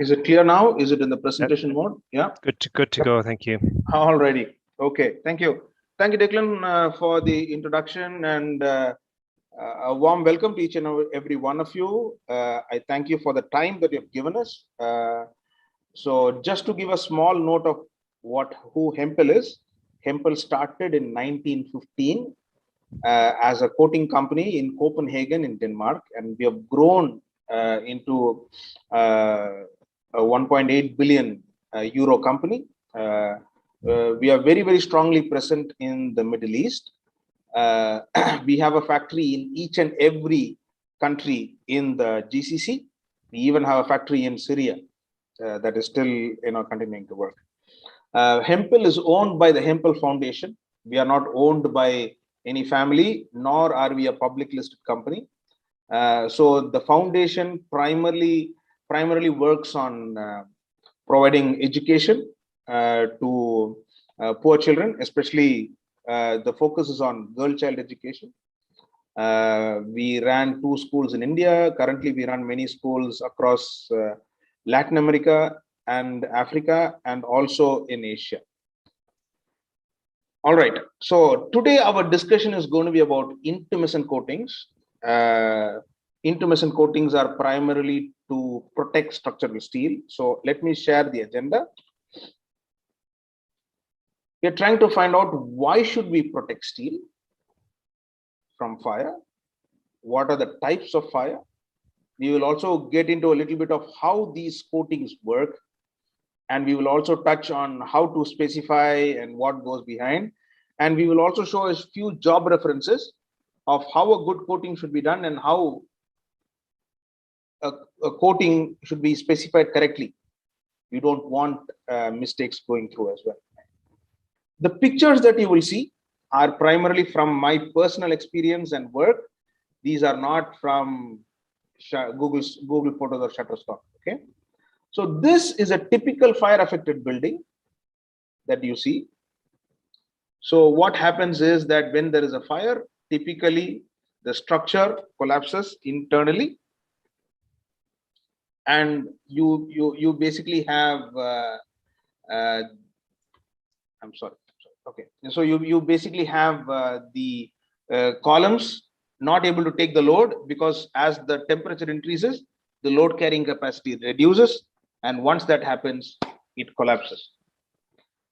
Is it clear now? Is it in the Yep. presentation mode? Yeah. Good to go. Thank you. Alrighty. Okay. Thank you. Thank you, Declan, for the introduction, and a warm welcome to each and every one of you. I thank you for the time that you've given us. So just to give a small note of who Hempel is, Hempel started in 1915 as a coating company in Copenhagen in Denmark, and we have grown into a 1.8 billion euro company. We are very, very strongly present in the Middle East. We have a factory in each and every country in the GCC. We even have a factory in Syria that is still continuing to work. Hempel is owned by the Hempel Foundation. We are not owned by any family, nor are we a public listed company. So the foundation primarily works on providing education to poor children, especially the focus is on girl child education. We ran 2 schools in India. Currently, we run many schools across Latin America and Africa, and also in Asia. All right. So today our discussion is going to be about intumescent coatings. Intumescent coatings are primarily to protect structural steel. So let me share the agenda. We are trying to find out why should we protect steel from fire? What are the types of fire? We will also get into a little bit of how these coatings work, and we will also touch on how to specify and what goes behind. And we will also show a few job references of how a good coating should be done and how a coating should be specified correctly. We don't want mistakes going through as well. The pictures that you will see are primarily from my personal experience and work. These are not from Google Photos or Shutterstock. Okay, so this is a typical fire affected building that you see. So what happens is that when there is a fire, typically the structure collapses internally, and you basically have I'm sorry. Okay, so you basically have the columns not able to take the load, because as the temperature increases, the load carrying capacity reduces, and once that happens, it collapses.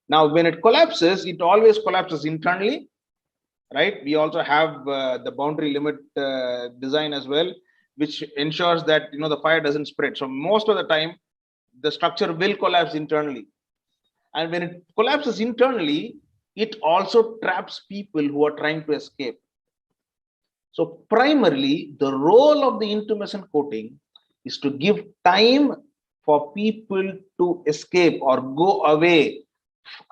Now, when it collapses, it always collapses internally, right? We also have the boundary limit design as well, which ensures that the fire doesn't spread. So most of the time, the structure will collapse internally, and when it collapses internally, it also traps people who are trying to escape. So primarily, the role of the intumescent coating is to give time for people to escape or go away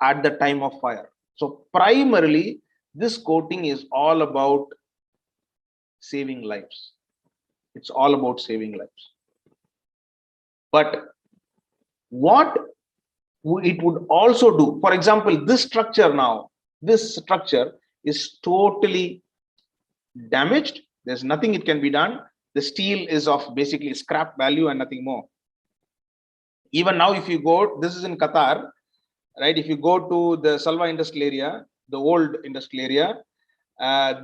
at the time of fire. So primarily, this coating is all about saving lives. It's all about saving lives. But what it would also do, for example, this structure is totally damaged. There's nothing it can be done. The steel is of basically scrap value and nothing more. Even now, if you go, this is in Qatar, right? If you go to the Salwa industrial area, the old industrial area,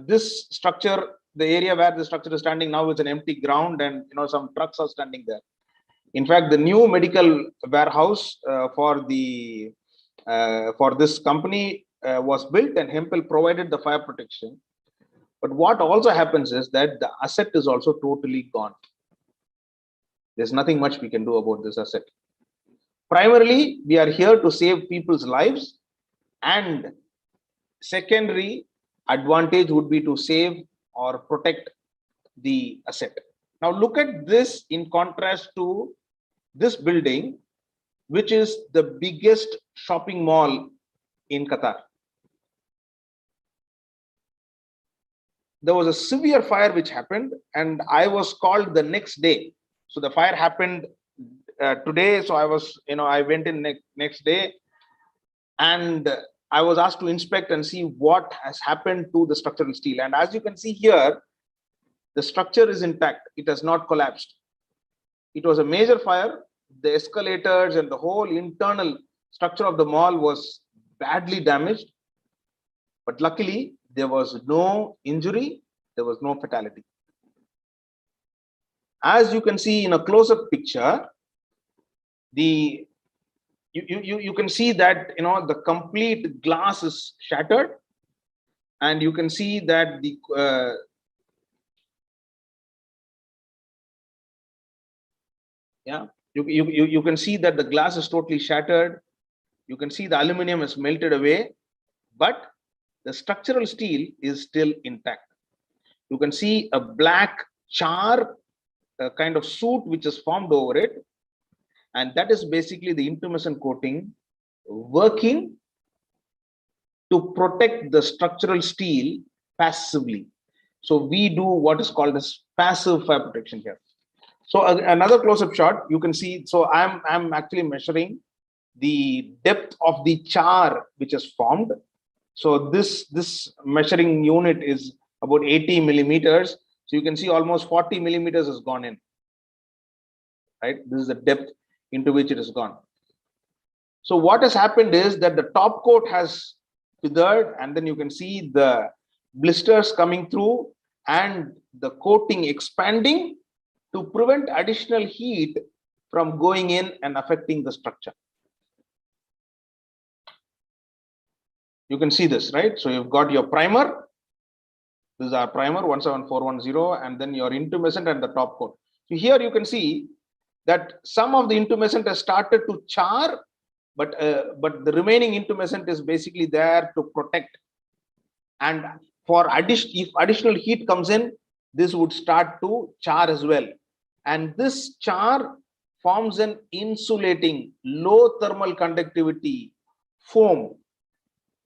this structure, the area where the structure is standing now, is an empty ground, and some trucks are standing there. In fact, the new medical warehouse for this company was built, and Hempel provided the fire protection. But what also happens is that the asset is also totally gone. There's nothing much we can do about this asset. Primarily, we are here to save people's lives, and secondary advantage would be to save or protect the asset. Now look at this in contrast to this building, which is the biggest shopping mall in Qatar. There was a severe fire which happened, and I was called the next day. So the fire happened today, so I went in next day, and I was asked to inspect and see what has happened to the structural steel. And as you can see here, the structure is intact. It has not collapsed. It was a major fire. the escalators and the whole internal structure of the mall was badly damaged. But luckily, there was no injury, there was no fatality. As you can see in a close-up picture, you can see that the complete glass is shattered, and you can see that the you can see that the glass is totally shattered. You can see the aluminum is melted away, but the structural steel is still intact. You can see a black char kind of soot which is formed over it, and that is basically the intumescent coating working to protect the structural steel passively. So we do what is called as passive fire protection here. So another close-up shot, you can see. So I'm actually measuring the depth of the char which is formed. So this measuring unit is about 80 millimeters. So you can see almost 40 millimeters has gone in. Right, this is the depth into which it has gone. So what has happened is that the top coat has withered, and then you can see the blisters coming through and the coating expanding to prevent additional heat from going in and affecting the structure. You can see this, right? So you've got your primer. This is our primer 17410, and then your intumescent and the top coat. So here you can see that some of the intumescent has started to char, but the remaining intumescent is basically there to protect. And for if additional heat comes in, this would start to char as well. And this char forms an insulating low thermal conductivity foam,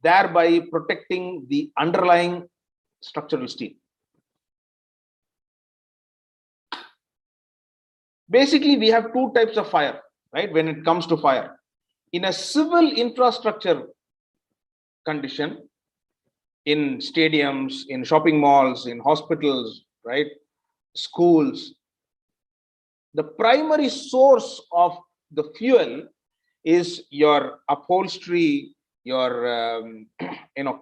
thereby protecting the underlying structural steel. Basically, we have two types of fire, right? When it comes to fire, in a civil infrastructure condition, in stadiums, in shopping malls, in hospitals, right, schools, the primary source of the fuel is your upholstery, your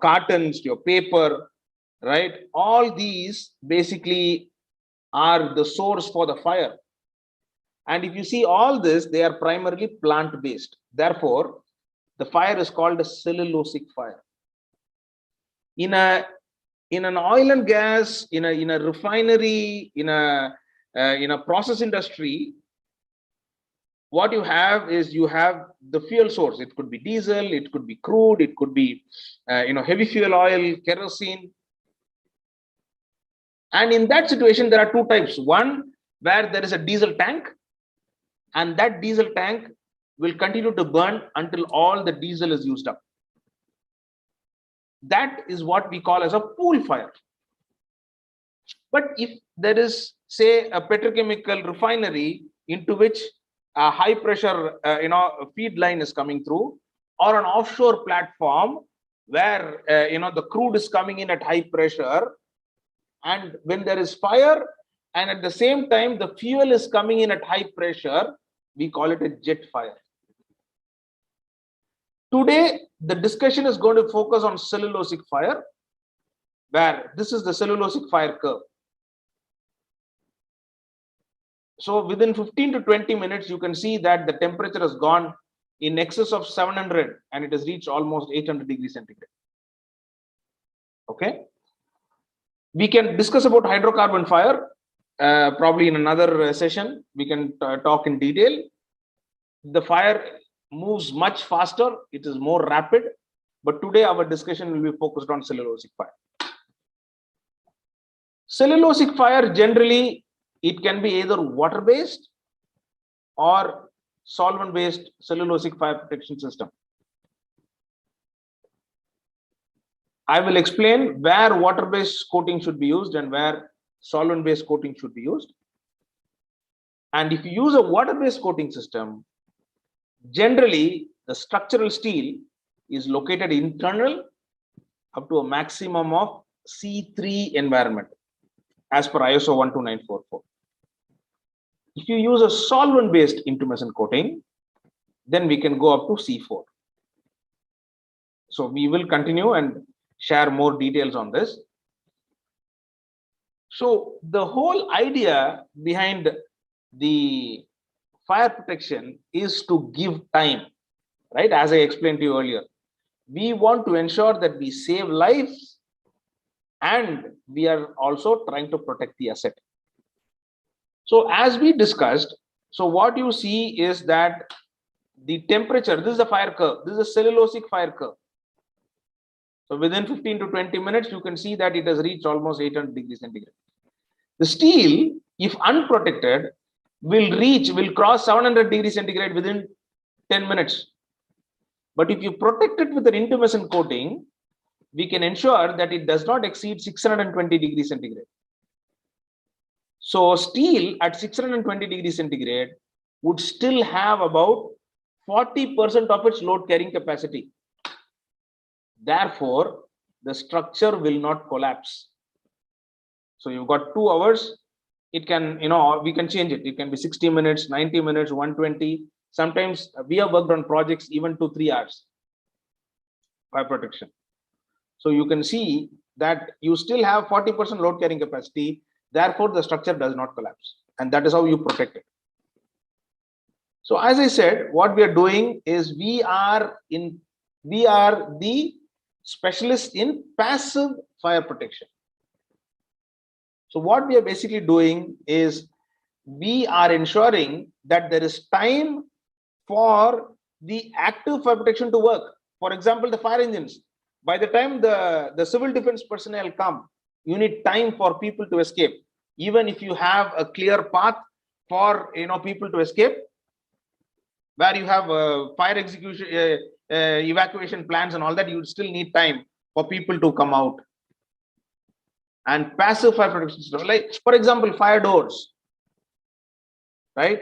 cartons, your paper, right? All these basically are the source for the fire. And if you see all this, they are primarily plant-based. Therefore, the fire is called a cellulosic fire. In an oil and gas, in a refinery, in a process industry, what you have is you have the fuel source. It could be diesel, it could be crude, it could be heavy fuel oil, kerosene. And in that situation, there are two types. One, where there is a diesel tank, and that diesel tank will continue to burn until all the diesel is used up. That is what we call as a pool fire. But if there is, say, a petrochemical refinery into which a high pressure feed line is coming through, or an offshore platform where the crude is coming in at high pressure, and when there is fire and at the same time the fuel is coming in at high pressure, we call it a jet fire. Today, the discussion is going to focus on cellulosic fire, where this is the cellulosic fire curve. So within 15 to 20 minutes, you can see that the temperature has gone in excess of 700 and it has reached almost 800 degrees centigrade. Okay. We can discuss about hydrocarbon fire probably in another session. We can talk in detail. The fire moves much faster, it is more rapid, but today our discussion will be focused on cellulosic fire. Cellulosic fire, generally it can be either water based or solvent based cellulosic fire protection system. I will explain where water based coating should be used and where solvent based coating should be used. And if you use a water based coating system, generally the structural steel is located internal up to a maximum of C3 environment as per ISO 12944. If you use a solvent-based intumescent coating, then we can go up to C4. So we will continue and share more details on this. So the whole idea behind the fire protection is to give time, right? As I explained to you earlier, we want to ensure that we save lives and we are also trying to protect the asset. So as we discussed, so what you see is that the temperature, this is the fire curve, this is a cellulosic fire curve. So within 15 to 20 minutes, you can see that it has reached almost 800 degrees centigrade. The steel, if unprotected, will cross 700 degrees centigrade within 10 minutes. But if you protect it with an intumescent coating, we can ensure that it does not exceed 620 degrees centigrade. So steel at 620 degrees centigrade would still have about 40% of its load carrying capacity. Therefore, the structure will not collapse. So you've got 2 hours. It can, we can change it. It can be 60 minutes, 90 minutes, 120. Sometimes we have worked on projects even to 3 hours fire protection. So you can see that you still have 40% load carrying capacity. Therefore, the structure does not collapse. And that is how you protect it. So as I said, what we are doing is we are the specialists in passive fire protection. So what we are basically doing is we are ensuring that there is time for the active fire protection to work. For example, the fire engines. By the time the civil defense personnel come, you need time for people to escape. Even if you have a clear path for people to escape, where you have fire execution, evacuation plans and all that, you still need time for people to come out. And passive fire protection system, like for example, fire doors, right?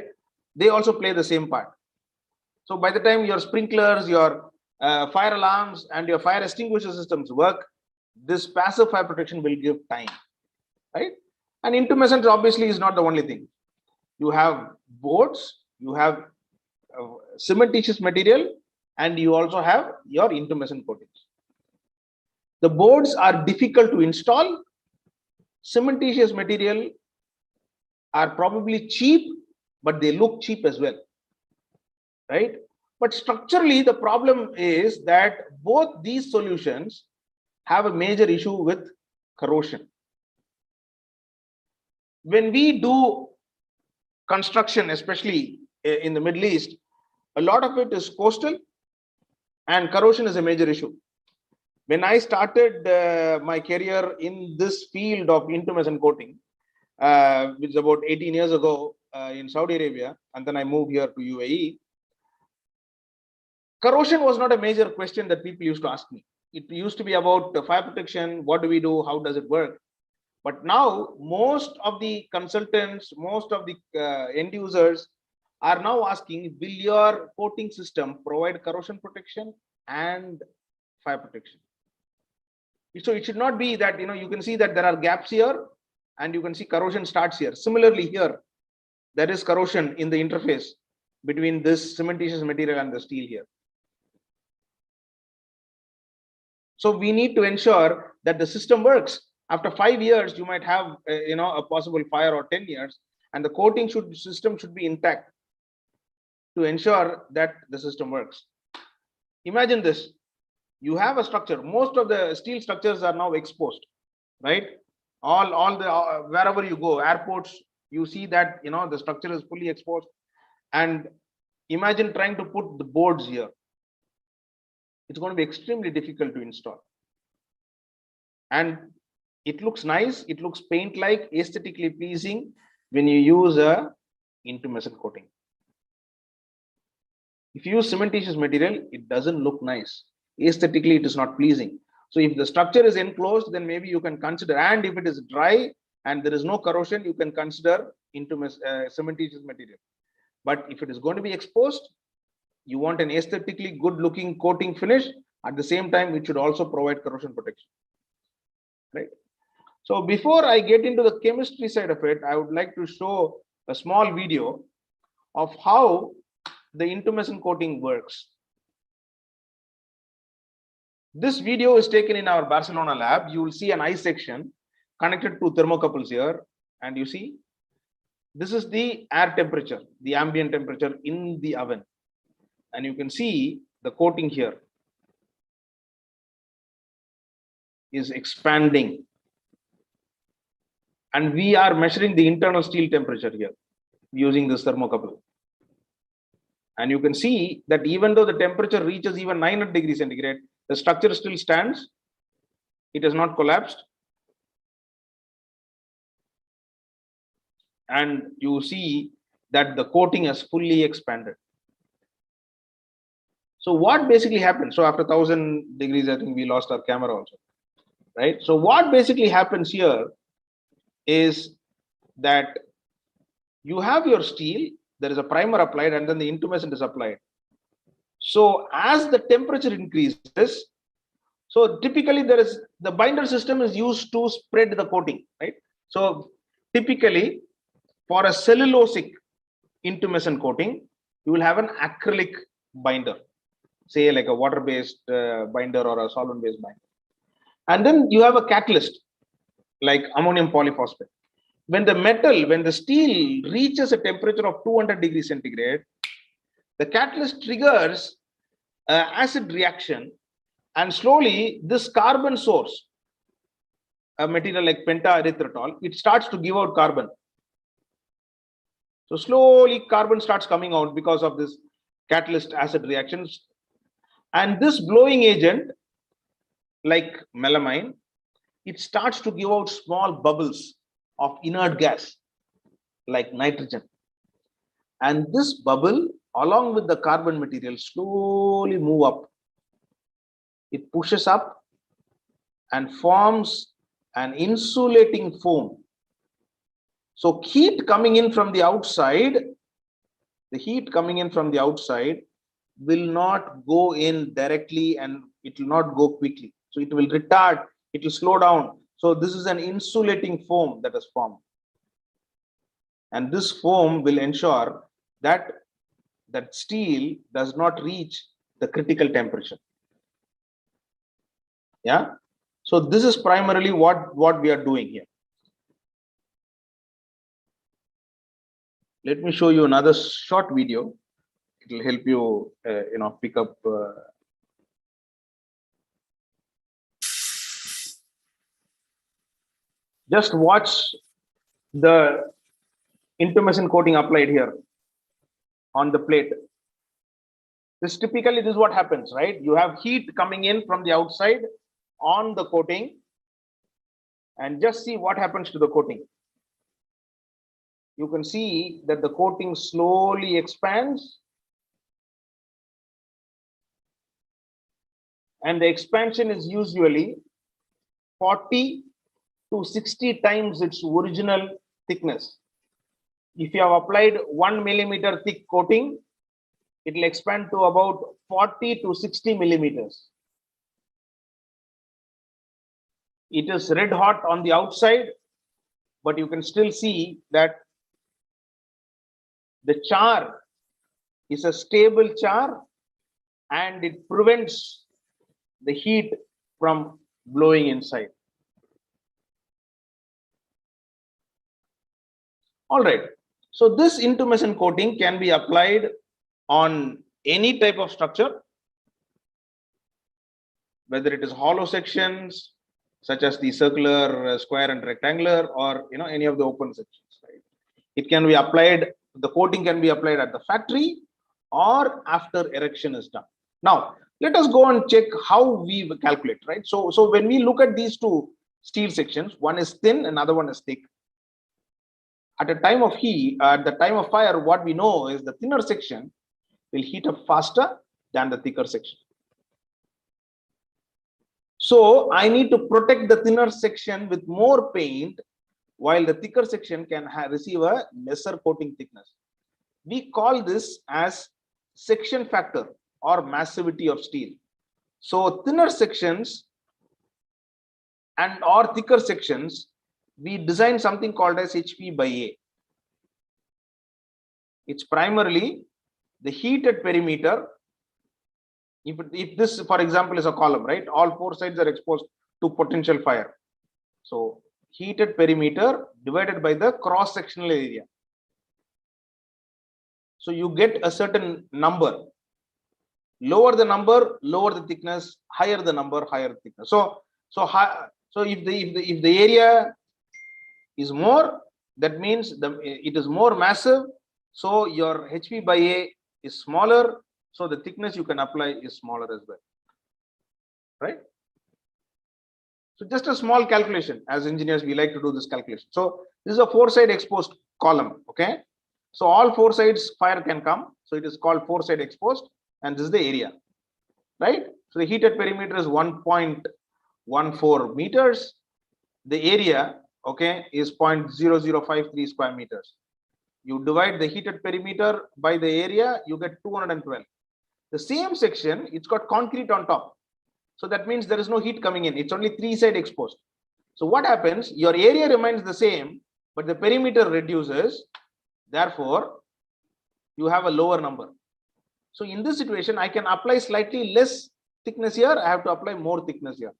They also play the same part. So by the time your sprinklers, your fire alarms and your fire extinguisher systems work, this passive fire protection will give time, right? And intumescent obviously is not the only thing. You have boards, you have cementitious material, and you also have your intumescent coatings. The boards are difficult to install. Cementitious material are probably cheap, but they look cheap as well, right? But structurally, the problem is that both these solutions have a major issue with corrosion. When we do construction, especially in the Middle East, a lot of it is coastal and corrosion is a major issue. When I started my career in this field of intumescent coating, which is about 18 years ago in Saudi Arabia, and then I moved here to UAE, corrosion was not a major question that people used to ask me. It used to be about fire protection, what do we do, how does it work? But now most of the consultants, most of the end users are now asking, will your coating system provide corrosion protection and fire protection? So it should not be that, you can see that there are gaps here and you can see corrosion starts here. Similarly here, there is corrosion in the interface between this cementitious material and the steel here. So we need to ensure that the system works. After 5 years, you might have a possible fire, or 10 years, and the coating system should be intact to ensure that the system works. Imagine this. You have a structure. Most of the steel structures are now exposed, right? All the wherever you go, airports, you see that the structure is fully exposed. And imagine trying to put the boards here. It's going to be extremely difficult to install. And it looks nice. It looks paint-like, aesthetically pleasing when you use a intumescent coating. If you use cementitious material, it doesn't look nice. Aesthetically, it is not pleasing. So if the structure is enclosed, then maybe you can consider, and if it is dry and there is no corrosion, you can consider cementitious material. But if it is going to be exposed, you want an aesthetically good looking coating finish. At the same time, it should also provide corrosion protection, right? So before I get into the chemistry side of it, I would like to show a small video of how the intumescent coating works. This video is taken in our Barcelona lab. You will see an eye section connected to thermocouples here, and you see this is the air temperature, the ambient temperature in the oven, and you can see the coating here is expanding, and we are measuring the internal steel temperature here using this thermocouple. And you can see that even though the temperature reaches even 900 degrees centigrade, the structure still stands. It has not collapsed. And you see that the coating has fully expanded. So what basically happens? So after 1000 degrees, I think we lost our camera also, right? So what basically happens here is that you have your steel, there is a primer applied, and then the intumescent is applied. So as the temperature increases, so typically there is the binder system is used to spread the coating, right? So typically for a cellulosic intumescent coating, you will have an acrylic binder, say like a water-based binder or a solvent-based binder. And then you have a catalyst like ammonium polyphosphate. When the steel reaches a temperature of 200 degrees centigrade, the catalyst triggers acid reaction, and slowly this carbon source, a material like pentaerythritol, it starts to give out carbon. So slowly carbon starts coming out because of this catalyst acid reactions. And this blowing agent, like melamine, it starts to give out small bubbles of inert gas like nitrogen. And this bubble, along with the carbon material, slowly move up. It pushes up and forms an insulating foam. So heat coming in from the outside, the heat coming in from the outside will not go in directly, and it will not go quickly. So it will retard, it will slow down. So this is an insulating foam that is formed. And this foam will ensure that that steel does not reach the critical temperature. Yeah. So this is primarily what we are doing here. Let me show you another short video. It will help you, pick up. Just watch the intumescent coating applied here on the plate. This is what happens, right? You have heat coming in from the outside on the coating, and just see what happens to the coating. You can see that the coating slowly expands, and the expansion is usually 40 to 60 times its original thickness. If you have applied 1 millimeter thick coating, it will expand to about 40 to 60 millimeters. It is red hot on the outside, but you can still see that the char is a stable char, and it prevents the heat from blowing inside. All right. So this intumescent coating can be applied on any type of structure, whether it is hollow sections such as the circular, square, and rectangular, or any of the open sections. Right? It can be applied. The coating can be applied at the factory or after erection is done. Now let us go and check how we calculate. Right. So when we look at these two steel sections, one is thin, another one is thick. At the time of heat, at the time of fire, what we know is the thinner section will heat up faster than the thicker section. So I need to protect the thinner section with more paint, while the thicker section can receive a lesser coating thickness. We call this as section factor or massivity of steel. So thinner sections and or thicker sections, we design something called as HP by A. It's primarily the heated perimeter. If this, for example, is a column, right? All four sides are exposed to potential fire. So heated perimeter divided by the cross-sectional area. So you get a certain number. Lower the number, lower the thickness. Higher the number, higher the thickness. So if the area is more, that means it is more massive. So your HP by A is smaller. So the thickness you can apply is smaller as well, right? So just a small calculation. As engineers, we like to do this calculation. So this is a four-side exposed column. Okay. So all four sides fire can come. So it is called four-side exposed, and this is the area, right? So the heated perimeter is 1.14 meters. The area, okay, is 0.0053 square meters. You divide the heated perimeter by the area, you get 212. The same section, it's got concrete on top. So that means there is no heat coming in. It's only three-side exposed. So what happens? Your area remains the same, but the perimeter reduces. Therefore, you have a lower number. So in this situation, I can apply slightly less thickness here. I have to apply more thickness here.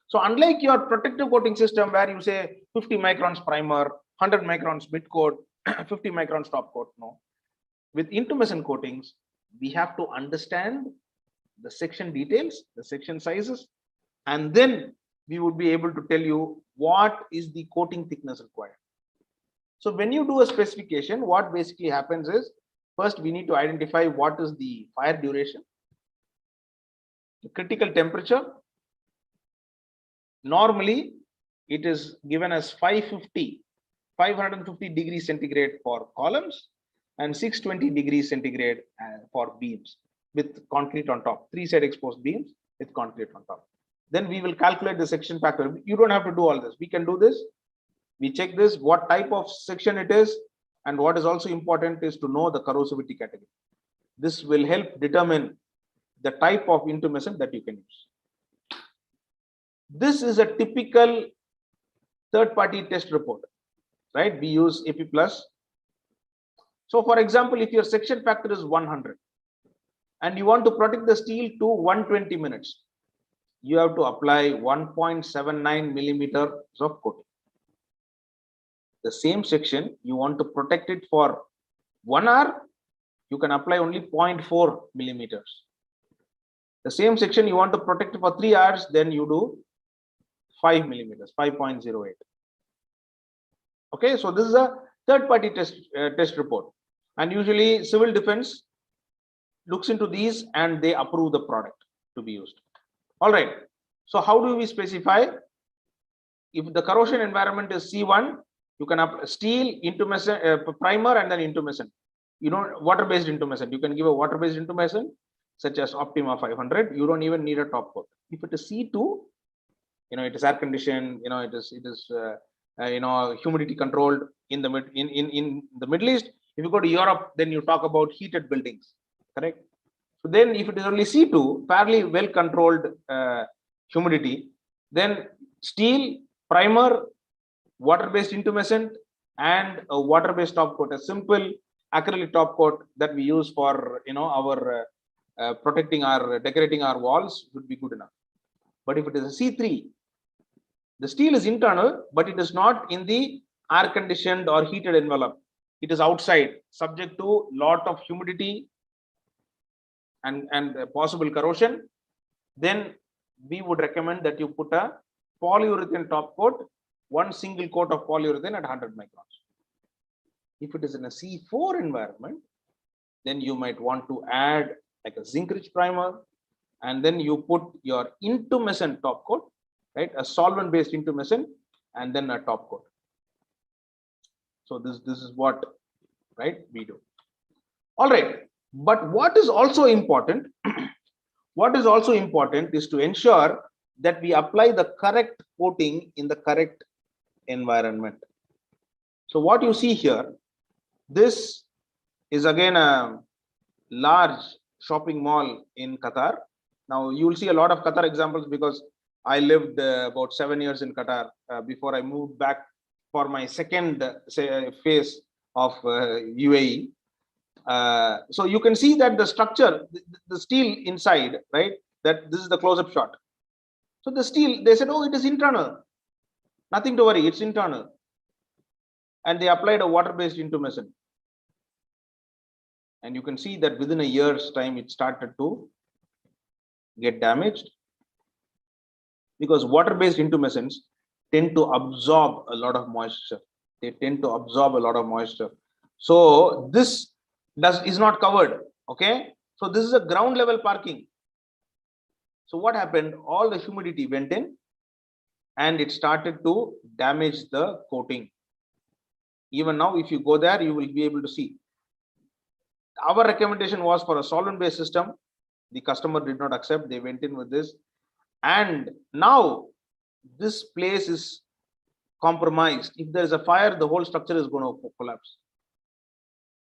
So unlike your protective coating system where you say 50 microns primer, 100 microns mid coat, 50 microns top coat, no. With intumescent coatings, we have to understand the section details, the section sizes, and then we would be able to tell you what is the coating thickness required. So when you do a specification, what basically happens is, first we need to identify what is the fire duration, the critical temperature. Normally, it is given as 550 degrees centigrade for columns and 620 degrees centigrade for beams with concrete on top, three-side exposed beams with concrete on top. Then we will calculate the section factor. You don't have to do all this. We can do this. We check this, what type of section it is, and what is also important is to know the corrosivity category. This will help determine the type of intumescent that you can use. This is a typical third-party test report, right? We use AP+. So for example, if your section factor is 100 and you want to protect the steel to 120 minutes, you have to apply 1.79 millimeters of coating. The same section, you want to protect it for 1 hour, you can apply only 0.4 millimeters. The same section, you want to protect it for 3 hours, then you do 5 millimeters, 5.08. Okay, so this is a third-party test report, and usually civil defense looks into these and they approve the product to be used. All right. So how do we specify? If the corrosion environment is C1, you can have steel, intumescent, primer, and then intumescent. You know, water-based intumescent. You can give a water-based intumescent such as Optima 500. You don't even need a top coat. If it is C2, you know, it is air conditioned. You know, it is you know, humidity controlled in the Middle East. If you go to Europe, then you talk about heated buildings, correct? So then, if it is only C2, fairly well controlled humidity, then steel, primer, water-based intumescent, and a water-based top coat, a simple acrylic top coat that we use for, you know, our decorating our walls would be good enough. But if it is a C3, the steel is internal, but it is not in the air-conditioned or heated envelope. It is outside, subject to lot of humidity and possible corrosion. Then we would recommend that you put a polyurethane top coat, one single coat of polyurethane at 100 microns. If it is in a C4 environment, then you might want to add like a zinc-rich primer, and then you put your intumescent top coat, right? A solvent-based intumescent, and then a top coat. So this is what, right, we do. All right. But what is also important, is to ensure that we apply the correct coating in the correct environment. So what you see here, this is again a large shopping mall in Qatar. Now you will see a lot of Qatar examples because I lived about 7 years in Qatar before I moved back for my second phase of UAE. So you can see that the structure, the steel inside, right? That this is the close-up shot. So the steel, they said, oh, it is internal. Nothing to worry, it's internal. And they applied a water-based intumescent. And you can see that within a year's time, it started to get damaged, because water-based intumescents tend to absorb a lot of moisture. They tend to absorb a lot of moisture. So this is not covered. Okay. So this is a ground level parking. So what happened? All the humidity went in and it started to damage the coating. Even now, if you go there, you will be able to see. Our recommendation was for a solvent-based system. The customer did not accept. They went in with this. And now this place is compromised. If there is a fire, the whole structure is going to collapse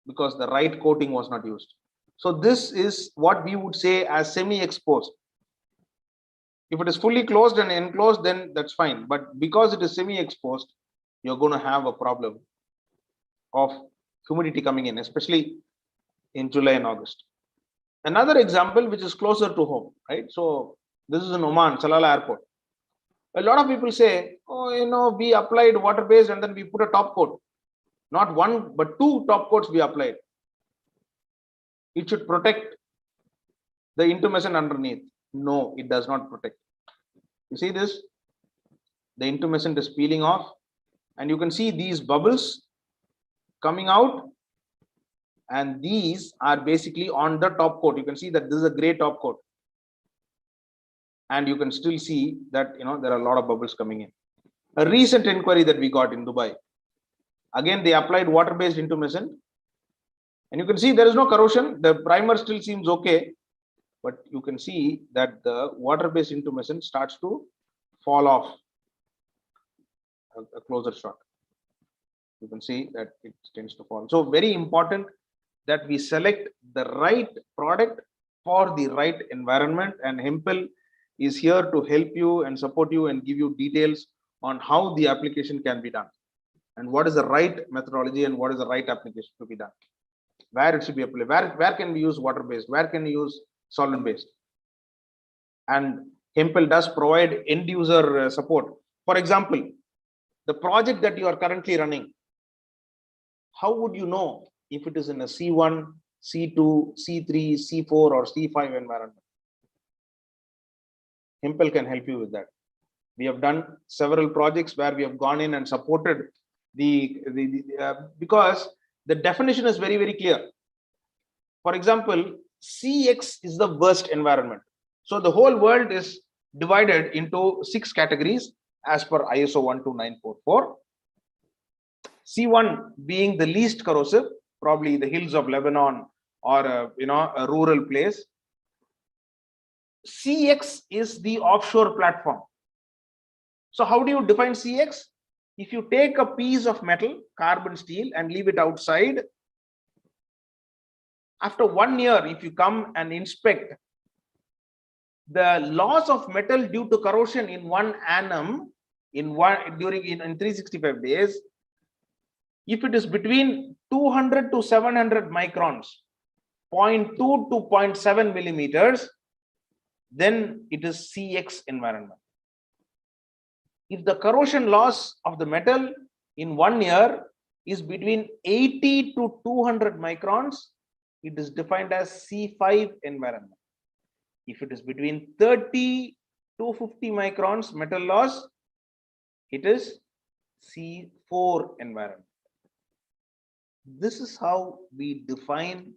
because the right coating was not used. So this is what we would say as semi-exposed. If it is fully closed and enclosed, then that's fine. But because it is semi-exposed, you're going to have a problem of humidity coming in, especially in July and August. Another example, which is closer to home, right? So this is in Oman, Salalah Airport. A lot of people say, oh, you know, we applied water-based and then we put a top coat. Not one, but two top coats we applied. It should protect the intumescent underneath. No, it does not protect. You see this? The intumescent is peeling off, and you can see these bubbles coming out, and these are basically on the top coat. You can see that this is a gray top coat, and you can still see that, you know, there are a lot of bubbles coming in. A recent inquiry that we got in Dubai, again they applied water-based intumescent, and you can see there is no corrosion. The primer still seems okay, but you can see that the water-based intumescent starts to fall off. A closer shot, you can see that it tends to fall. So very important that we select the right product for the right environment, and Hempel is here to help you and support you and give you details on how the application can be done and what is the right methodology and what is the right application to be done, where it should be applied, where can we use water-based, where can we use solvent-based. And Hempel does provide end user support. For example, the project that you are currently running, how would you know if it is in a C1, C2, C3, C4 or C5 environment? Hempel can help you with that. We have done several projects where we have gone in and supported because the definition is very, very clear. For example, CX is the worst environment. So the whole world is divided into 6 categories as per ISO 12944. C1 being the least corrosive, probably the hills of Lebanon or a rural place. CX is the offshore platform. So how do you define CX? If you take a piece of metal, carbon steel, and leave it outside, after 1 year, if you come and inspect the loss of metal due to corrosion in 1 annum in 365 days, if it is between 200 to 700 microns, 0.2 to 0.7 millimeters, then it is CX environment. If the corrosion loss of the metal in 1 year is between 80 to 200 microns, it is defined as C5 environment. If it is between 30 to 50 microns metal loss, it is C4 environment. This is how we define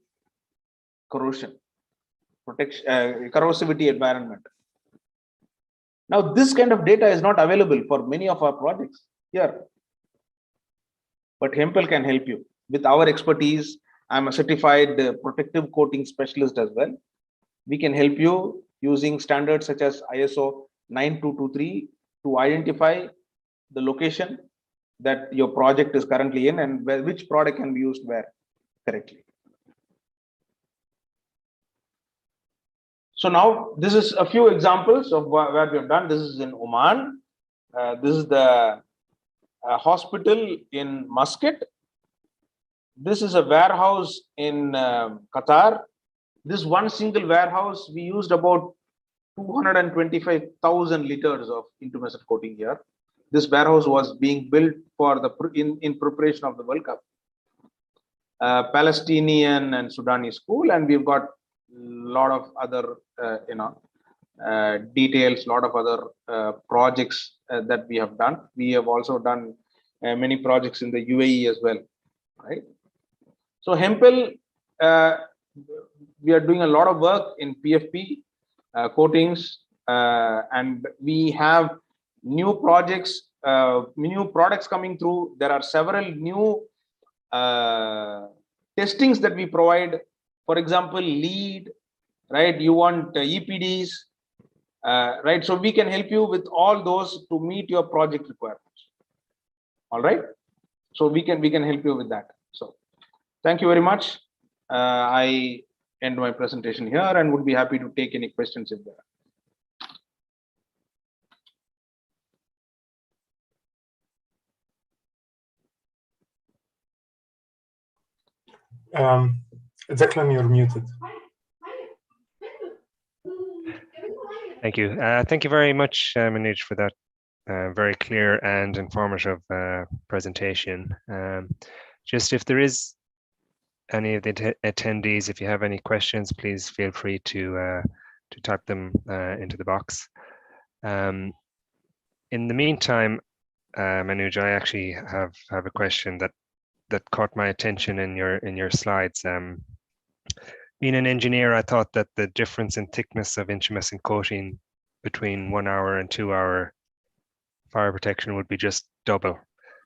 corrosion, protection, corrosivity environment. Now, this kind of data is not available for many of our projects here, but Hempel can help you with our expertise. I'm a certified protective coating specialist as well. We can help you using standards such as ISO 9223 to identify the location that your project is currently in and which product can be used where correctly. So now this is a few examples of where we have done. This is in Oman. This is the hospital in Muscat. This is a warehouse in Qatar. This one single warehouse, we used about 225,000 liters of intumescent coating here. This warehouse was being built for the in preparation of the World Cup. Palestinian and Sudanese school, and we've got a lot of other details, lot of other projects that we have done. We have also done many projects in the UAE as well, right? So Hempel, we are doing a lot of work in PFP coatings, and we have new projects, new products coming through. There are several new testings that we provide. For example, lead, right? You want EPDs, right? So we can help you with all those to meet your project requirements. All right. So we can help you with that. So thank you very much. I end my presentation here and would be happy to take any questions if there are. Declan, you're muted. Thank you. Thank you very much, Manoj, for that very clear and informative presentation. Just if there is any of the attendees, if you have any questions, please feel free to type them into the box. In the meantime, Manoj, I actually have a question that caught my attention in your slides. Being an engineer, I thought that the difference in thickness of intumescent coating between 1 hour and 2 hour fire protection would be just double.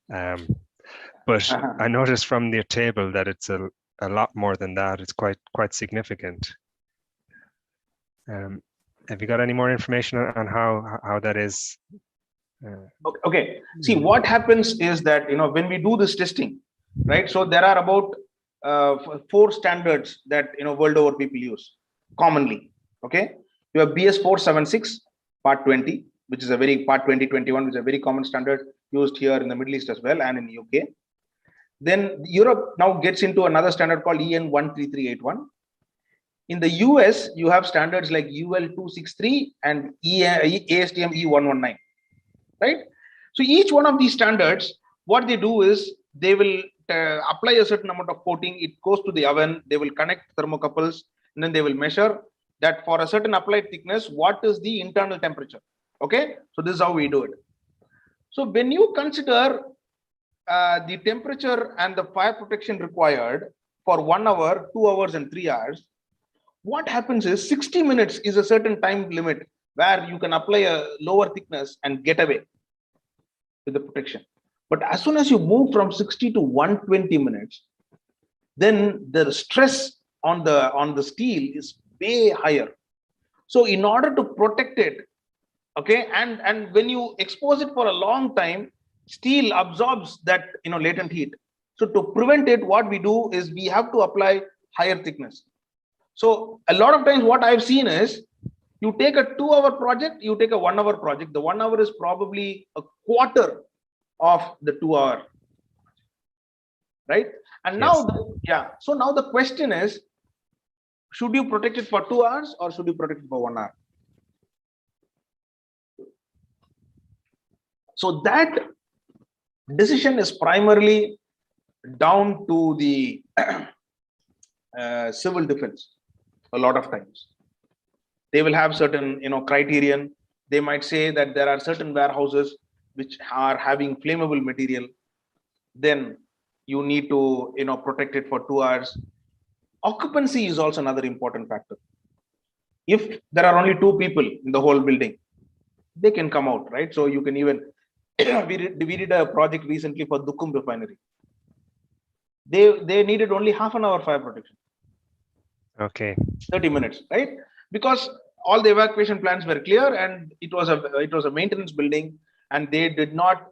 But I noticed from the table that it's a lot more than that. It's quite significant. Have you got any more information on how that is? Okay. See, what happens is that, when we do this testing, right? So there are about 4 standards that world over people use commonly. Okay, you have BS 476 part 20, which is a very part 2021, which is a very common standard used here in the Middle East as well and in the UK. Then Europe now gets into another standard called EN 13381. In the US, you have standards like UL 263 and ASTM E119, right? So each one of these standards, what they do is they will apply a certain amount of coating. It goes to the oven. They will connect thermocouples, and then they will measure that for a certain applied thickness, what is the internal temperature. Okay, so this is how we do it. So when you consider the temperature and the fire protection required for 1 hour, 2 hours, and 3 hours, what happens is 60 minutes is a certain time limit where you can apply a lower thickness and get away with the protection. But as soon as you move from 60 to 120 minutes, then the stress on the steel is way higher. So in order to protect it, okay, and when you expose it for a long time, steel absorbs that latent heat. So to prevent it, what we do is we have to apply higher thickness. So a lot of times what I've seen is you take a 2 hour project, you take a 1 hour project. The 1 hour is probably a quarter of the 2 hour, right? And now, so now the question is, should you protect it for 2 hours or should you protect it for 1 hour? So that decision is primarily down to the civil defense. A lot of times they will have certain criterion. They might say that there are certain warehouses which are having flammable material, then you need to protect it for 2 hours. Occupancy is also another important factor. If there are only 2 people in the whole building, they can come out, right? So you can even we did a project recently for Dukum refinery. They needed only half an hour fire protection. Okay. 30 minutes, right? Because all the evacuation plans were clear, and it was a maintenance building, and they did not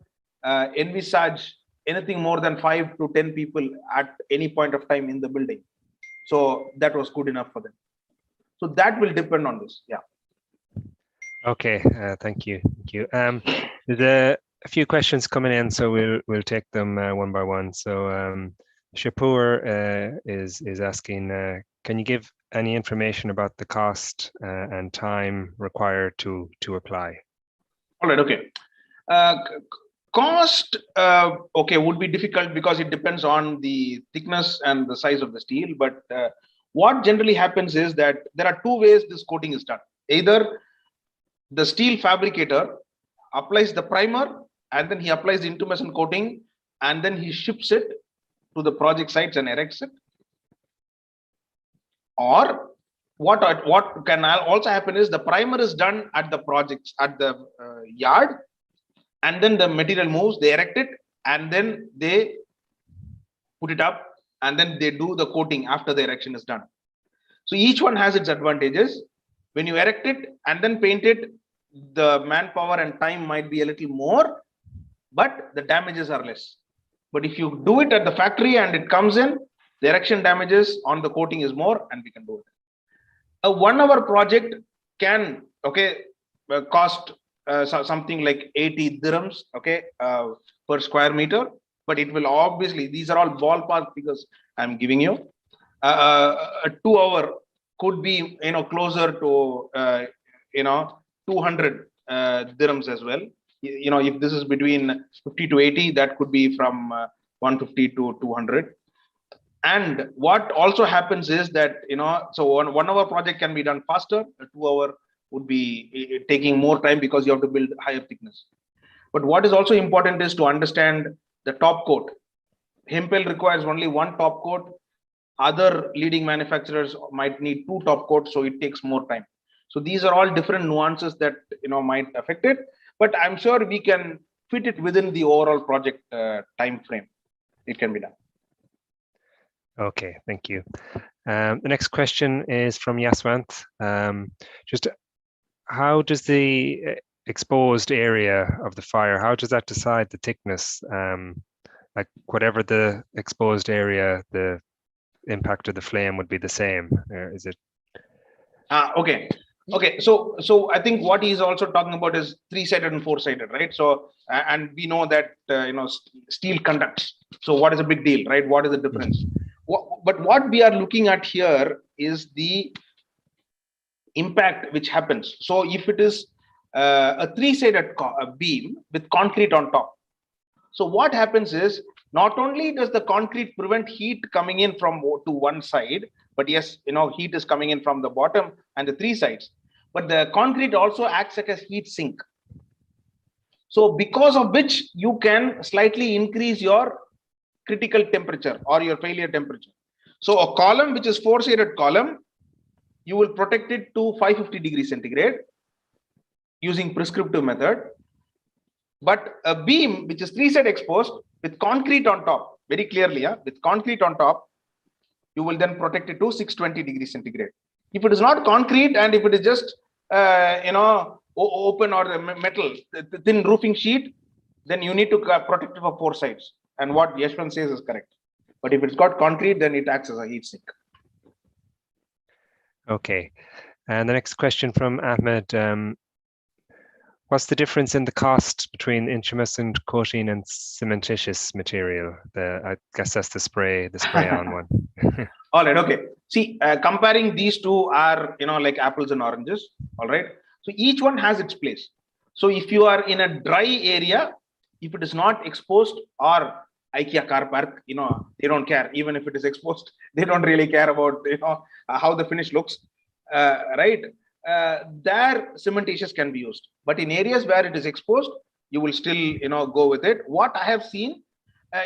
envisage anything more than 5 to 10 people at any point of time in the building. So that was good enough for them. So that will depend on this. Yeah. Okay. Thank you. Thank you. There's a few questions coming in, so we'll take them one by one. So Shapur is asking, can you give any information about the cost and time required to apply? All right, okay. Cost, okay, would be difficult because it depends on the thickness and the size of the steel. But what generally happens is that there are two ways this coating is done. Either the steel fabricator applies the primer and then he applies the intumescent coating and then he ships it to the project sites and erects it. Or what can also happen is the primer is done at the projects, at the yard, and then the material moves, they erect it, and then they put it up, and then they do the coating after the erection is done. So each one has its advantages. When you erect it and then paint it, the manpower and time might be a little more, but the damages are less. But if you do it at the factory and it comes in, the erection damages on the coating is more, and we can do it. A 1 hour project can cost something like 80 dirhams, per square meter, but it will obviously, these are all ballpark figures I'm giving you. A 2 hour could be closer to 200 dirhams as well. If this is between 50 to 80, that could be from 150 to 200. And what also happens is that so 1 hour project can be done faster. A 2 hour would be taking more time because you have to build higher thickness. But what is also important is to understand the top coat. Hempel requires only 1 top coat. Other leading manufacturers might need 2 top coats, so it takes more time. So these are all different nuances that might affect it. But I'm sure we can fit it within the overall project time frame. It can be done. Okay, thank you. The next question is from Yaswant. Just how does the exposed area of the fire, how does that decide the thickness? Like whatever the exposed area, the impact of the flame would be the same. Is it? Okay. So I think what he's also talking about is 3-sided and 4-sided, right? So and we know that steel conducts. So what is a big deal, right? What is the difference? But what we are looking at here is the impact which happens. So if it is a 3-sided beam with concrete on top, so what happens is not only does the concrete prevent heat coming in from to one side, but yes, heat is coming in from the bottom and the 3 sides, but the concrete also acts like a heat sink. So because of which you can slightly increase your critical temperature or your failure temperature. So a column which is 4-sided column, you will protect it to 550 degrees centigrade using prescriptive method. But a beam which is 3-sided exposed with concrete on top, very clearly, with concrete on top, you will then protect it to 620 degrees centigrade. If it is not concrete and if it is just open or metal, thin roofing sheet, then you need to protect it for 4 sides. And what Yashwant says is correct. But if it's got concrete, then it acts as a heat sink. Okay. And the next question from Ahmed. What's the difference in the cost between intumescent coating and cementitious material? I guess that's the spray-on one. All right. Okay. See, comparing these two are like apples and oranges. All right. So each one has its place. So if you are in a dry area, if it is not exposed, or IKEA car park, they don't care. Even if it is exposed, they don't really care about how the finish looks, right? There cementitious can be used, but in areas where it is exposed, you will still go with it. What I have seen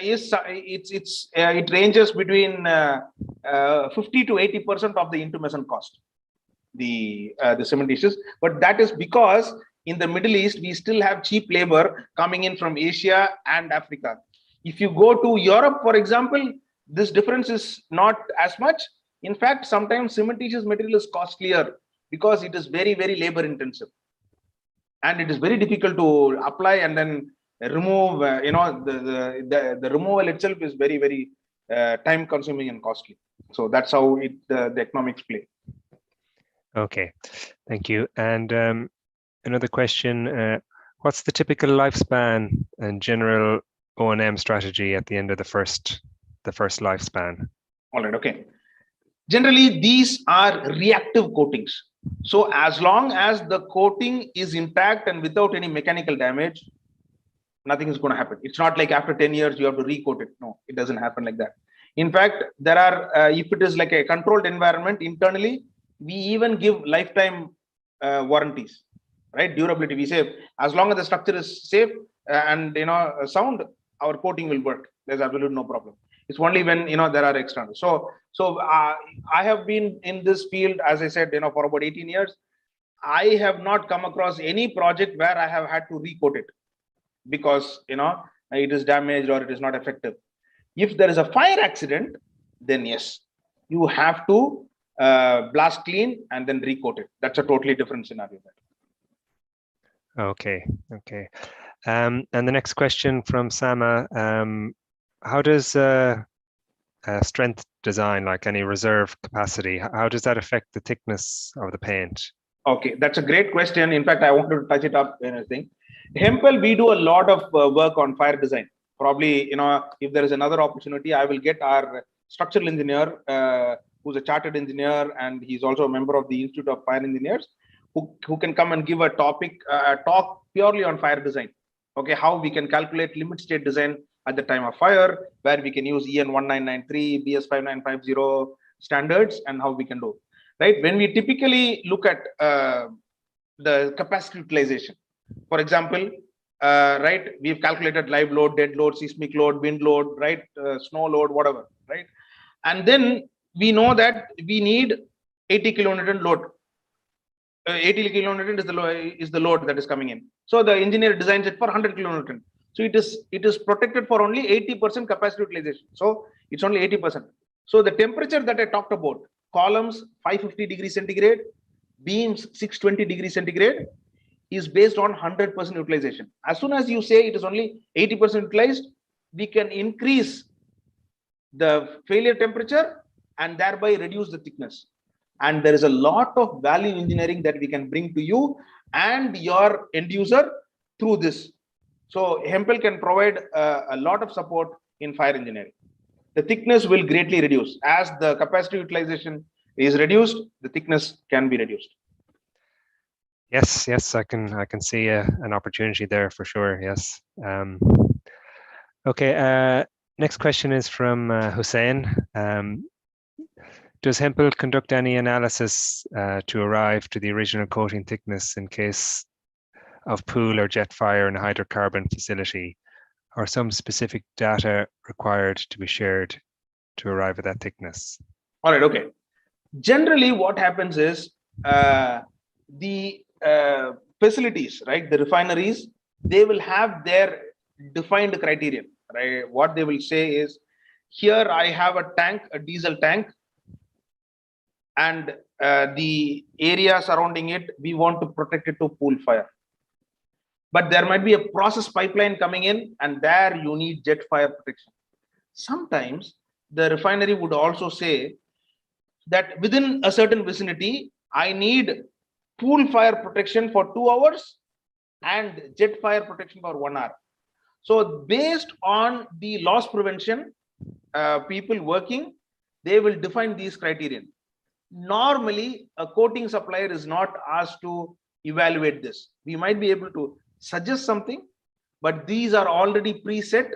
is it ranges between 50 to 80% of the intumescent cost, the cementitious. But that is because in the Middle East we still have cheap labor coming in from Asia and Africa. If you go to Europe, for example, this difference is not as much. In fact, sometimes cementitious material is costlier because it is very, very labor intensive, and it is very difficult to apply and then remove. The removal itself is very, very time consuming and costly. So that's how the economics play. Okay, thank you. And another question: what's the typical lifespan and general O&M strategy at the end of the first the first lifespan? All right, okay. Generally, these are reactive coatings. So as long as the coating is intact and without any mechanical damage, nothing is going to happen. It's not like after 10 years, you have to recoat it. No, it doesn't happen like that. In fact, there are, if it is like a controlled environment internally, we even give lifetime warranties, right? Durability, we say, as long as the structure is safe and, sound, our coating will work. There's absolutely no problem. It's only when, there are externals. So I have been in this field, as I said, for about 18 years. I have not come across any project where I have had to recoat it because, it is damaged or it is not effective. If there is a fire accident, then yes, you have to blast clean and then recoat it. That's a totally different scenario. Okay. And the next question from Sama, how does strength design, like any reserve capacity, how does that affect the thickness of the paint? Okay, that's a great question. In fact, I wanted to touch it up in a thing. Hempel, we do a lot of work on fire design. Probably, if there is another opportunity, I will get our structural engineer, who's a chartered engineer, and he's also a member of the Institute of Fire Engineers, who can come and give a talk purely on fire design. Okay, how we can calculate limit state design at the time of fire, where we can use EN 1993, BS 5950 standards, and how we can do. Right, when we typically look at the capacity utilization, for example, right, we've calculated live load, dead load, seismic load, wind load, right, snow load, whatever, right, and then we know that we need 80 kilonewton load. 80 kilonewton is the load that is coming in. So the engineer designs it for 100 kilonewton. So it is protected for only 80% capacity utilization. So it's only 80%. So the temperature that I talked about, columns 550 degrees centigrade, beams 620 degrees centigrade, is based on 100% utilization. As soon as you say it is only 80% utilized, we can increase the failure temperature and thereby reduce the thickness. And there is a lot of value engineering that we can bring to you and your end user through this. So Hempel can provide a lot of support in fire engineering. The thickness will greatly reduce. As the capacity utilization is reduced, the thickness can be reduced. Yes, I can see an opportunity there for sure. Yes. Okay. Next question is from Hussein. Does Hempel conduct any analysis to arrive to the original coating thickness in case of pool or jet fire in a hydrocarbon facility, or some specific data required to be shared to arrive at that thickness? All right, okay. Generally, what happens is the facilities, right, the refineries, they will have their defined criterion, right? What they will say is, here I have a tank, a diesel tank, and the area surrounding it, we want to protect it to pool fire. But there might be a process pipeline coming in, and there you need jet fire protection. Sometimes the refinery would also say that within a certain vicinity, I need pool fire protection for 2 hours and jet fire protection for 1 hour. So based on the loss prevention, people working, they will define these criterion. Normally, a coating supplier is not asked to evaluate this. We might be able to suggest something, but these are already preset,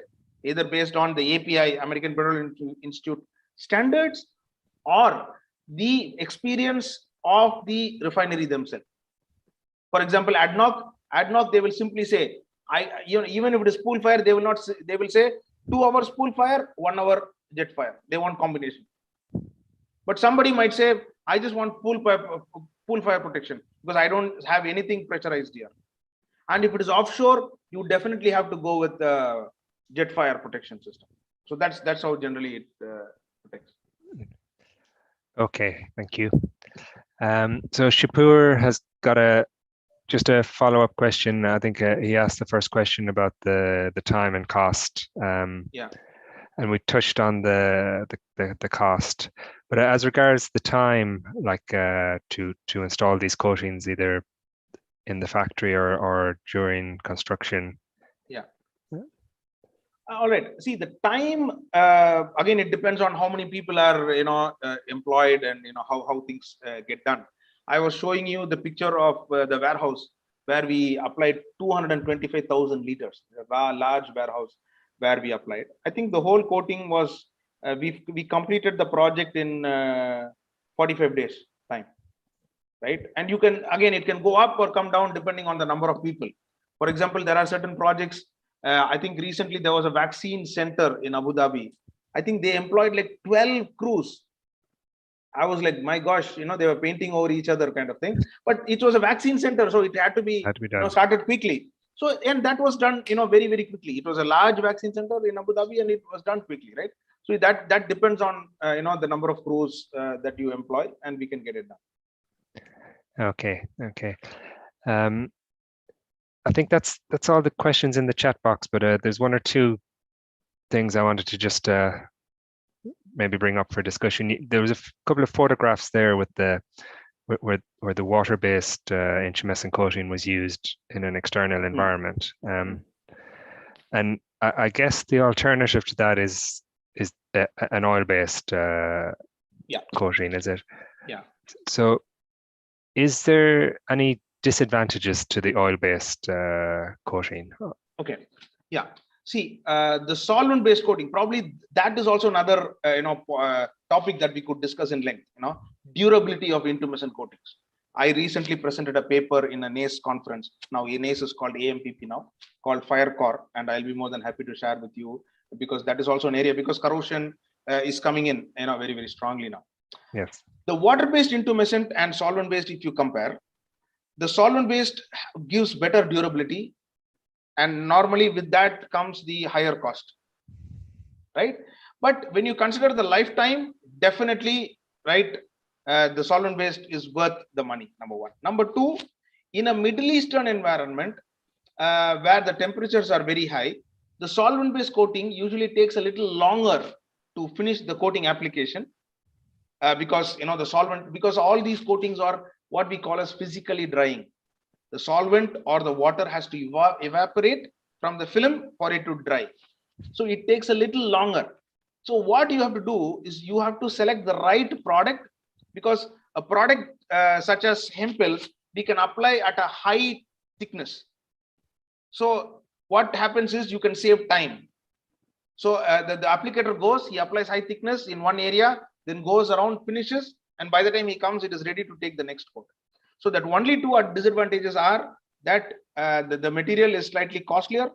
either based on the API, American Petroleum Institute standards, or the experience of the refinery themselves. For example, ADNOC, they will simply say, even if it is pool fire, they will not say, they will say 2 hours pool fire, 1 hour jet fire. They want combination. But somebody might say, I just want pool fire protection because I don't have anything pressurized here. And if it is offshore, you definitely have to go with the jet fire protection system. So that's how generally it protects. Okay, thank you. So Shapur has got just a follow-up question. I think he asked the first question about the time and cost. Yeah. And we touched on the cost, but as regards the time, like to install these coatings, either in the factory or during construction. Yeah. All right. See, the time again, it depends on how many people are employed and how things get done. I was showing you the picture of the warehouse where we applied 225,000 liters, a large warehouse where we applied. I think the whole coating was we completed the project in 45 days time, right? And you can again, it can go up or come down depending on the number of people. For example, there are certain projects. I think recently there was a vaccine center in Abu Dhabi. I think they employed like 12 crews. I was like, my gosh, they were painting over each other kind of thing. But it was a vaccine center, so it had to be, done. Started quickly. So, and that was done, very, very quickly. It was a large vaccine center in Abu Dhabi, and it was done quickly, right? So that depends on, the number of crews that you employ, and we can get it done. Okay. I think that's all the questions in the chat box, but there's one or two things I wanted to just maybe bring up for discussion. There was a couple of photographs there with where the water-based intumescent coating was used in an external environment, and I guess the alternative to that is an oil-based coating, is it? Yeah. So, is there any disadvantages to the oil-based coating? Okay. Yeah. See, the solvent-based coating, probably that is also another topic that we could discuss in length. Durability of intumescent coatings. I recently presented a paper in a NACE conference. Now NACE is called AMPP now, called FireCore, and I'll be more than happy to share with you, because that is also an area, because corrosion is coming in, very, very strongly now. Yes. The water-based intumescent and solvent-based, if you compare, the solvent-based gives better durability, and normally with that comes the higher cost, right? But when you consider the lifetime, definitely, right, the solvent-based is worth the money, number one. Number two, in a Middle Eastern environment where the temperatures are very high, the solvent-based coating usually takes a little longer to finish the coating application because, the solvent, because all these coatings are what we call as physically drying. The solvent or the water has to evaporate from the film for it to dry. So it takes a little longer. So what you have to do is you have to select the right product, because a product such as Hempel, we can apply at a high thickness. So what happens is you can save time. So the applicator goes, he applies high thickness in one area, then goes around, finishes, and by the time he comes, it is ready to take the next coat. So that only two disadvantages are that the material is slightly costlier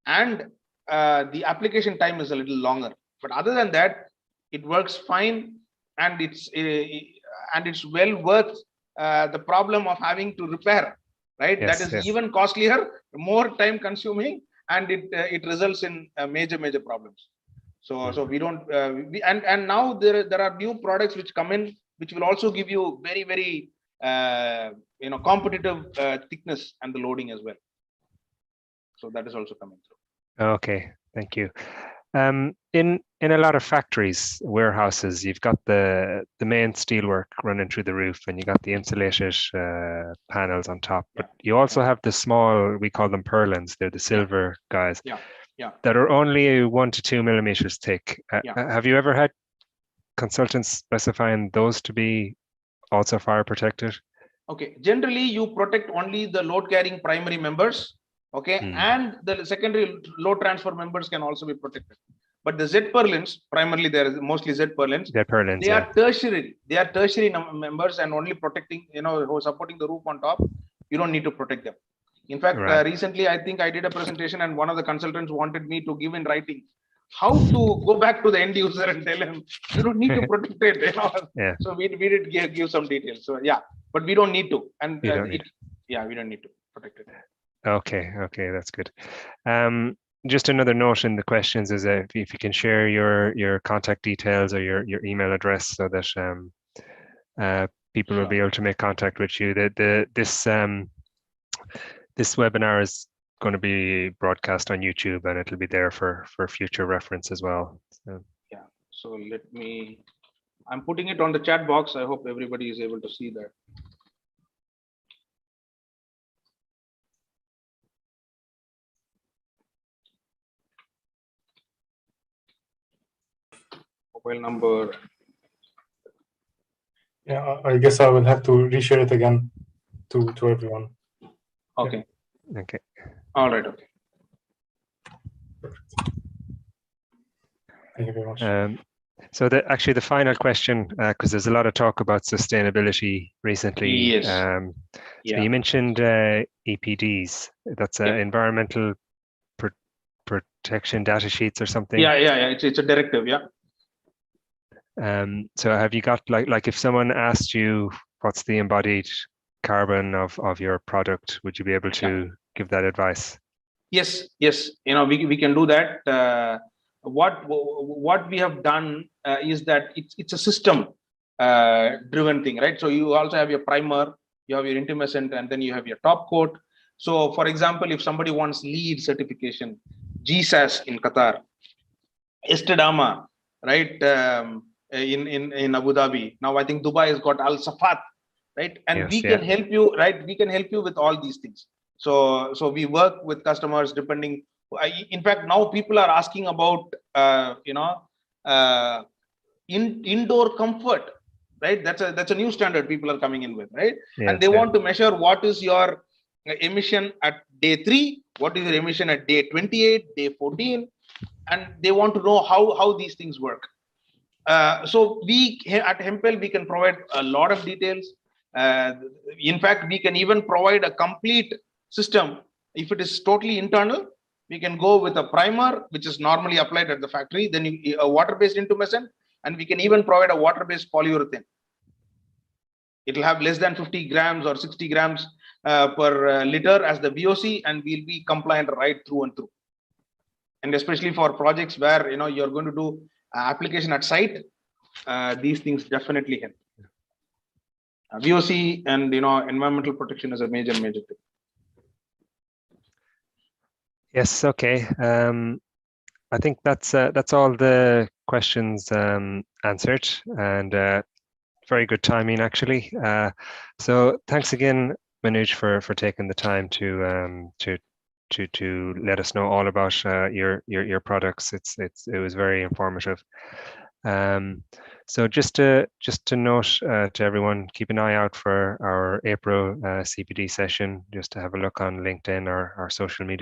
and the application time is a little longer. But other than that, it works fine, and it's well worth the problem of having to repair, right? Yes, that is yes. even costlier, more time consuming, and it results in major problems. So we don't and now there are new products which come in, which will also give you very, very competitive thickness and the loading as well. So that is also coming through. Okay, thank you. In a lot of factories, warehouses, you've got the main steelwork running through the roof, and you got the insulated panels on top. But you also have the small, we call them purlins. They're the silver guys. That are only 1 to 2 millimeters thick. Have you ever had consultants specifying those to be also fire protected? Okay, generally you protect only the load carrying primary members, okay, and the secondary load transfer members can also be protected. But the Z purlins, primarily they are mostly Z purlins. They are tertiary. They are tertiary members and only protecting, who are supporting the roof on top. You don't need to protect them. In fact, recently I think I did a presentation, and one of the consultants wanted me to give in writing how to go back to the end user and tell him you don't need to protect it. So we did give some details. So but we don't need to, and we don't need to protect it. Okay, that's good. Just another note in the questions is if you can share your contact details or your email address, so that people will be able to make contact with you. This webinar is going to be broadcast on YouTube, and it'll be there for future reference as well. So I'm putting it on the chat box. I hope everybody is able to see that. mobile number. Yeah, I guess I will have to reshare it again to everyone. Okay. Okay. All right. Okay. Thank you very much. So actually the final question, because there's a lot of talk about sustainability recently. Yes. So Yeah. you mentioned EPDs. That's Yeah. environmental protection data sheets or something. Yeah. It's a directive. Yeah. So have you got like if someone asked you what's the embodied carbon of your product, would you be able to give that advice? Yes. We can do that. What we have done is that it's a system driven thing, right? So you also have your primer, you have your intumescent, and then you have your top coat. So for example, if somebody wants LEED certification, GSAS in Qatar, Estedama, right, in Abu Dhabi. Now I think Dubai has got Al Safat, right? And Yes, we can help you, right? We can help you with all these things. So we work with customers depending. In fact, now people are asking about indoor comfort, right? That's a new standard people are coming in with, right? Yes, and they want to measure what is your emission at day 3, what is your emission at day 28, day 14, and they want to know how these things work. So we at Hempel, we can provide a lot of details. In fact, we can even provide a complete system. If it is totally internal, we can go with a primer, which is normally applied at the factory, then a water-based intumescent, and we can even provide a water-based polyurethane. It will have less than 50 grams or 60 grams per liter as the VOC, and we'll be compliant right through and through. And especially for projects where you're going to do application at site, these things definitely help. VOC and environmental protection is a major thing. Yes. Okay. I think that's all the questions answered, and very good timing actually. So thanks again, Manoj, for taking the time to let us know all about your products. It was very informative. So just to note to everyone, keep an eye out for our April CPD session. Just to have a look on LinkedIn or our social media.